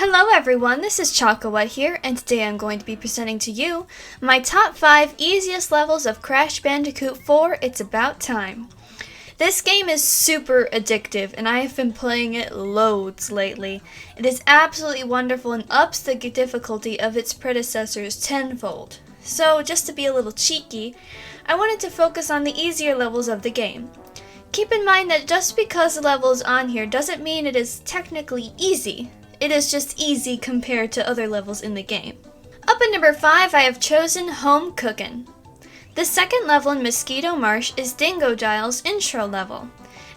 Hello everyone, this is Chakawa here, and today I'm going to be presenting to you my top 5 easiest levels of Crash Bandicoot 4 It's About Time. This game is super addictive, and I have been playing it loads lately. It is absolutely wonderful and ups the difficulty of its predecessors tenfold. So, just to be a little cheeky, I wanted to focus on the easier levels of the game. Keep in mind that just because the level is on here doesn't mean it is technically easy. It is just easy compared to other levels in the game. Up at number 5, I have chosen Home Cookin'. The second level in Mosquito Marsh is Dingodile's intro level.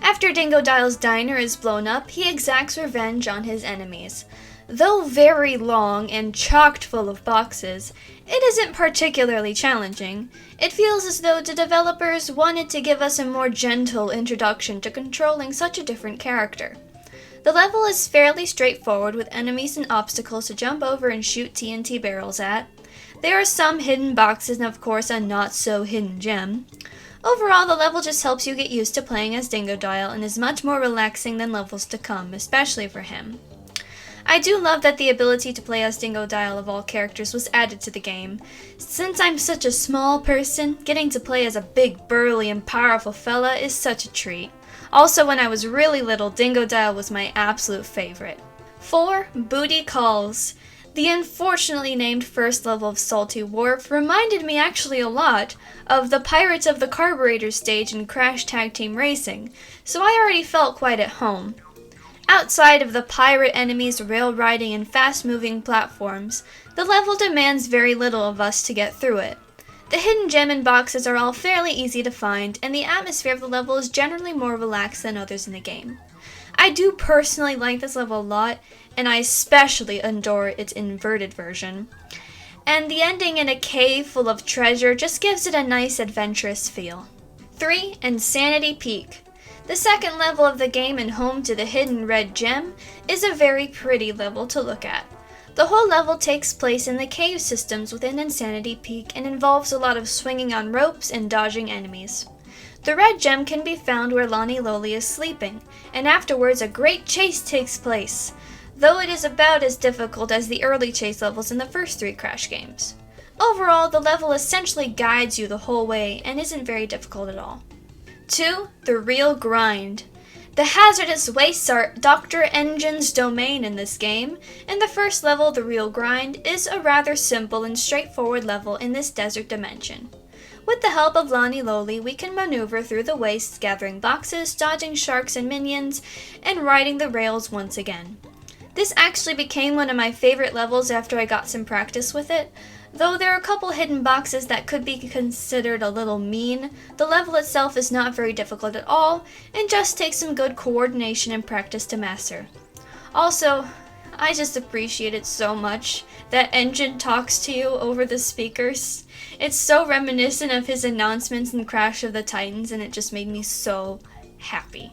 After Dingodile's diner is blown up, he exacts revenge on his enemies. Though very long and chocked full of boxes, it isn't particularly challenging. It feels as though the developers wanted to give us a more gentle introduction to controlling such a different character. The level is fairly straightforward with enemies and obstacles to jump over and shoot TNT barrels at. There are some hidden boxes and of course a not so hidden gem. Overall, the level just helps you get used to playing as Dingodile and is much more relaxing than levels to come, especially for him. I do love that the ability to play as Dingodile of all characters was added to the game. Since I'm such a small person, getting to play as a big, burly, and powerful fella is such a treat. Also, when I was really little, Dingodile was my absolute favorite. 4. Booty Calls. The unfortunately named first level of Salty Wharf reminded me actually a lot of the Pirates of the Carburetor stage in Crash Tag Team Racing, so I already felt quite at home. Outside of the pirate enemies, rail riding, and fast-moving platforms, the level demands very little of us to get through it. The hidden gem and boxes are all fairly easy to find, and the atmosphere of the level is generally more relaxed than others in the game. I do personally like this level a lot, and I especially adore its inverted version. And the ending in a cave full of treasure just gives it a nice adventurous feel. 3. Insanity Peak. The second level of the game and home to the hidden red gem is a very pretty level to look at. The whole level takes place in the cave systems within Insanity Peak and involves a lot of swinging on ropes and dodging enemies. The red gem can be found where Lonnie Loli is sleeping, and afterwards a great chase takes place, though it is about as difficult as the early chase levels in the first 3 Crash games. Overall, the level essentially guides you the whole way and isn't very difficult at all. 2. The Real Grind. The hazardous wastes are Dr. Engine's domain in this game, and the first level, The Real Grind, is a rather simple and straightforward level in this desert dimension. With the help of Lonnie Loli, we can maneuver through the wastes, gathering boxes, dodging sharks and minions, and riding the rails once again. This actually became one of my favorite levels after I got some practice with it. Though there are a couple hidden boxes that could be considered a little mean, the level itself is not very difficult at all, and just takes some good coordination and practice to master. Also, I just appreciate it so much that Engine talks to you over the speakers. It's so reminiscent of his announcements in Crash of the Titans, and it just made me so happy.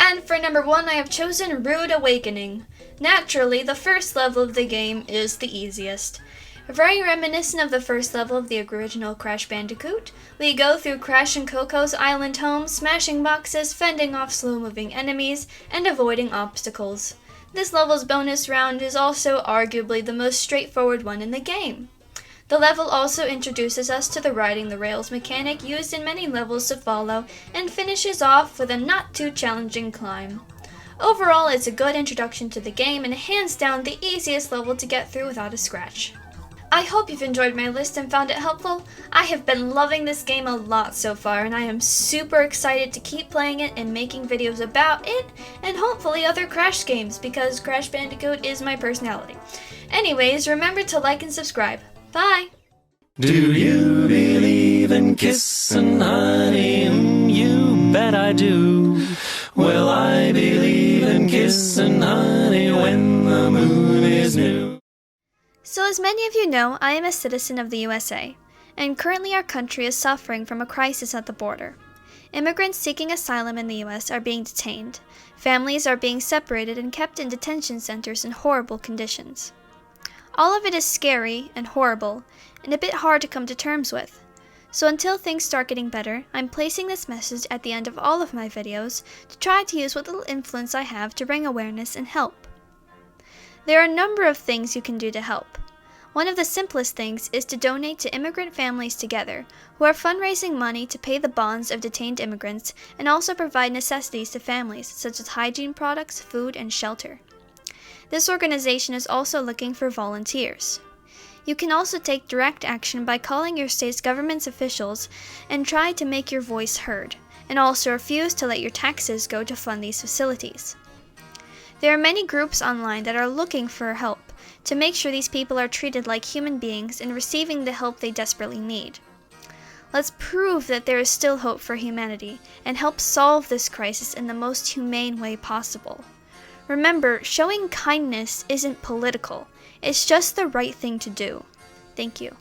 And for number 1, I have chosen Rude Awakening. Naturally, the first level of the game is the easiest. Very reminiscent of the first level of the original Crash Bandicoot, we go through Crash and Coco's island home, smashing boxes, fending off slow-moving enemies, and avoiding obstacles. This level's bonus round is also arguably the most straightforward one in the game. The level also introduces us to the riding the rails mechanic used in many levels to follow, and finishes off with a not too challenging climb. Overall, it's a good introduction to the game and hands down the easiest level to get through without a scratch. I hope you've enjoyed my list and found it helpful. I have been loving this game a lot so far, and I am super excited to keep playing it and making videos about it, and hopefully other Crash games, because Crash Bandicoot is my personality. Anyways, remember to like and subscribe. Bye! Do you believe in kissing, honey? You bet I do. Well, I believe in kissing, honey, when the moon is new. So as many of you know, I am a citizen of the USA, and currently our country is suffering from a crisis at the border. Immigrants seeking asylum in the US are being detained. Families are being separated and kept in detention centers in horrible conditions. All of it is scary and horrible, and a bit hard to come to terms with. So until things start getting better, I'm placing this message at the end of all of my videos to try to use what little influence I have to bring awareness and help. There are a number of things you can do to help. One of the simplest things is to donate to Immigrant Families Together, who are fundraising money to pay the bonds of detained immigrants and also provide necessities to families such as hygiene products, food, and shelter. This organization is also looking for volunteers. You can also take direct action by calling your state's government's officials and try to make your voice heard, and also refuse to let your taxes go to fund these facilities. There are many groups online that are looking for help to make sure these people are treated like human beings and receiving the help they desperately need. Let's prove that there is still hope for humanity and help solve this crisis in the most humane way possible. Remember, showing kindness isn't political. It's just the right thing to do. Thank you.